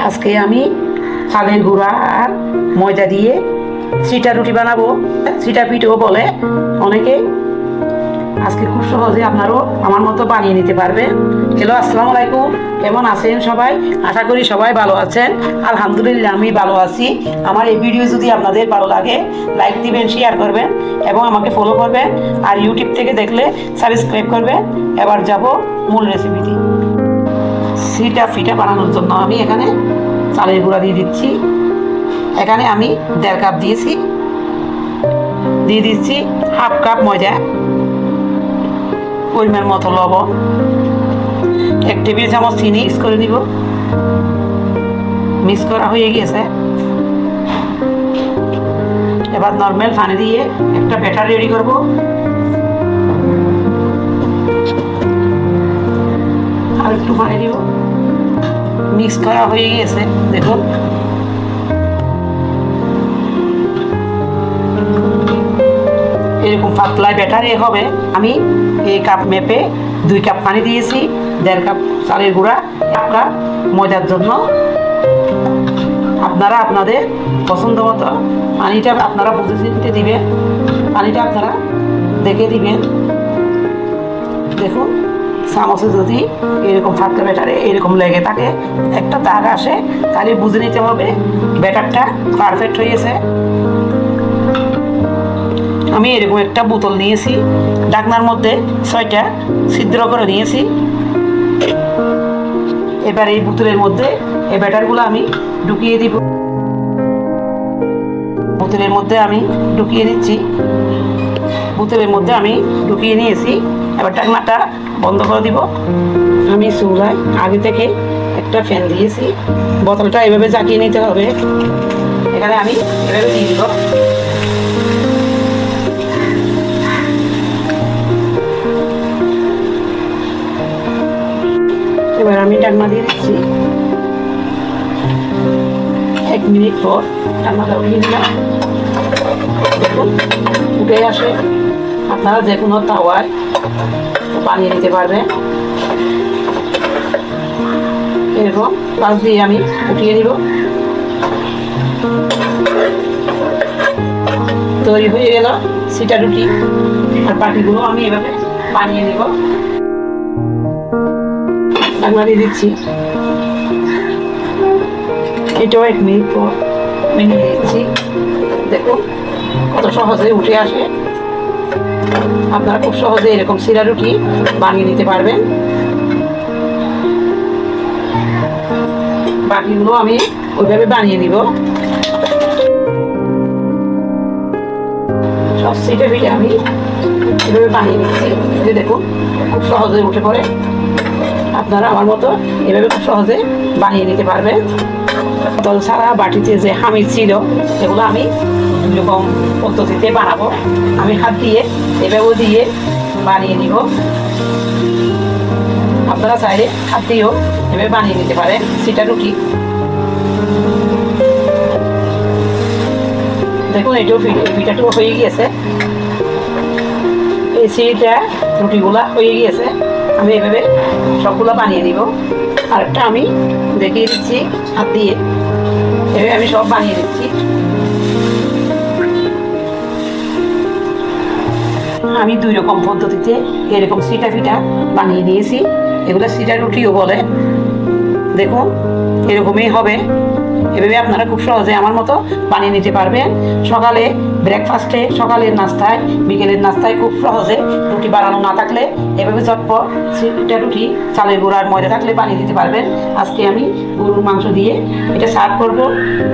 আজকে আমি চালের গুঁড়া আর ময়দা দিয়ে চিটা রুটি বানাবো, চিটা পিঠেও বলে অনেকে। আজকে খুব সহজে আপনারাও আমার মতো বানিয়ে নিতে পারবেন। হ্যালো, আসসালামু আলাইকুম। কেমন আছেন সবাই? আশা করি সবাই ভালো আছেন। আলহামদুলিল্লাহ আমি ভালো আছি। আমার এই ভিডিও যদি আপনাদের ভালো লাগে লাইক দিবেন, শেয়ার করবেন এবং আমাকে ফলো করবেন। আর ইউটিউব থেকে দেখলে সাবস্ক্রাইব করবেন। এবার যাব মূল রেসিপিটি। চিটা পিঠা বানানোর জন্য আমি এখানে চালের গুঁড়া দিয়ে দিচ্ছি। এখানে আমি 1.5 কাপ দিয়েছি। দিয়ে দিচ্ছি 1/2 কাপ ময়দা, পরিমাণ মতো লবণ, 1 টেবিল চামচ চিনি মিক্স করে নিব। মিক্স করা হয়ে গেছে। এবার নর্মাল পানি দিয়ে একটা ব্যাটার রেডি করব। আর একটু পানি দিব। মিক্স করা হয়ে গেছে, দেখুন। এরকম পাতলা ব্যাটারে হবে। আমি এই কাপ মেপে 2 কাপ পানি দিয়েছি, 1.5 কাপ চালের গুঁড়া, 1 কাপ ময়দার জন্য। আপনারা আপনাদের পছন্দ মতো পানিটা আপনারা বুঝে চিনতে দিবেন। পানিটা আপনারা দেখে দিবেন। দেখুন, চামচে যদি এরকম পাতলা ব্যাটারে এরকম লেগে থাকে, একটা দাগ আসে, তাহলে বুঝে নিতে হবে ব্যাটারটা পারফেক্ট হয়েছে। আমি এরকম একটা বোতল নিয়েছি, ঢাকনার মধ্যে 6টা ছিদ্র করে নিয়েছি। এবার এই বোতলের মধ্যে এই ব্যাটারগুলো আমি ঢুকিয়ে দিব। বোতলের মধ্যে আমি ঢুকিয়ে নিচ্ছি। বোতলের মধ্যে আমি ঢুকিয়ে নিয়েছি। এবার ঢাকনাটা বন্ধ করে দিব। আমি চুলায় আগে থেকে একটা ফ্যান দিয়েছি। বোতলটা এভাবে জাকিয়ে নিতে হবে। এখানে আমি এভাবে দিয়ে দিব। এবার আমি ঢাকনা দিয়ে দিচ্ছি। 1 মিনিট পর ঢাকনাটা উঠিয়ে দিলাম। দেখুন, উঠে আসে। আপনারা যে কোনো তাওয়ায় বানিয়ে নিতে পারবেন। এরকম পাশ দিয়ে আমি উঠিয়ে নিব। তৈরি হয়ে গেল চিটা রুটি। আর বাটিগুলো আমি এভাবে বানিয়ে নিব। ঢাকনা দিয়ে দিচ্ছি। এটাও 1 মিনিট পর মিনিয়ে দিচ্ছি। দেখুন কত সহজে উঠে আসে। আপনারা খুব সহজে এরকম চিটা রুটি বানিয়ে নিতে পারবেন। বাকিগুলো আমি ওইভাবে বানিয়ে নিব। সব চিটা পিঠে আমি এভাবে বানিয়ে নিচ্ছি। দেখুন খুব সহজে উঠে পড়ে। আপনারা আমার মতো এভাবে খুব সহজে বানিয়ে নিতে পারবেন। বোতল ছাড়া বাটিতে যে হামির ছিল, সেগুলো আমি এরকম পদ্ধতিতে বানাবো। আমি হাত দিয়ে এভাবে দিয়ে বানিয়ে নিব। আপনারা চাইলে হাত দিয়েও এভাবে বানিয়ে নিতে পারেন চিটা রুটি। দেখুন, এটাও পিঠাটাও হয়ে গিয়েছে। এই চিটা রুটিগুলা হয়ে গিয়েছে। আমি এভাবে সবগুলো বানিয়ে নিব। আরেকটা আমি দেখিয়ে দিচ্ছি হাত দিয়ে। এভাবে আমি সব বানিয়ে দিচ্ছি। আমি 2 রকম পদ্ধতিতে এরকম চিটা পিঠা বানিয়ে নিয়েছি। এগুলো চিটা রুটিও বলে। দেখুন এরকমই হবে। এভাবে আপনারা খুব সহজে আমার মতো বানিয়ে নিতে পারবেন। সকালে ব্রেকফাস্টে, সকালের নাস্তায়, বিকেলের নাস্তায় খুব সহজে রুটি বানানো না থাকলে এভাবে চটপট চিটা রুটি চালের গুঁড়ার ময়দা থাকলে বানিয়ে দিতে পারবেন। আজকে আমি গরুর মাংস দিয়ে এটা সার্ভ করব।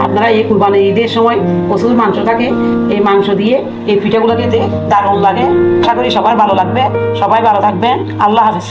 আপনারা এই কুরবানি ঈদের সময় প্রচুর মাংস থাকে। এই মাংস দিয়ে এই পিঠাগুলো খেতে দারুণ লাগে। আশা করি সবার ভালো লাগবে। সবাই ভালো থাকবেন। আল্লাহ হাফেজ।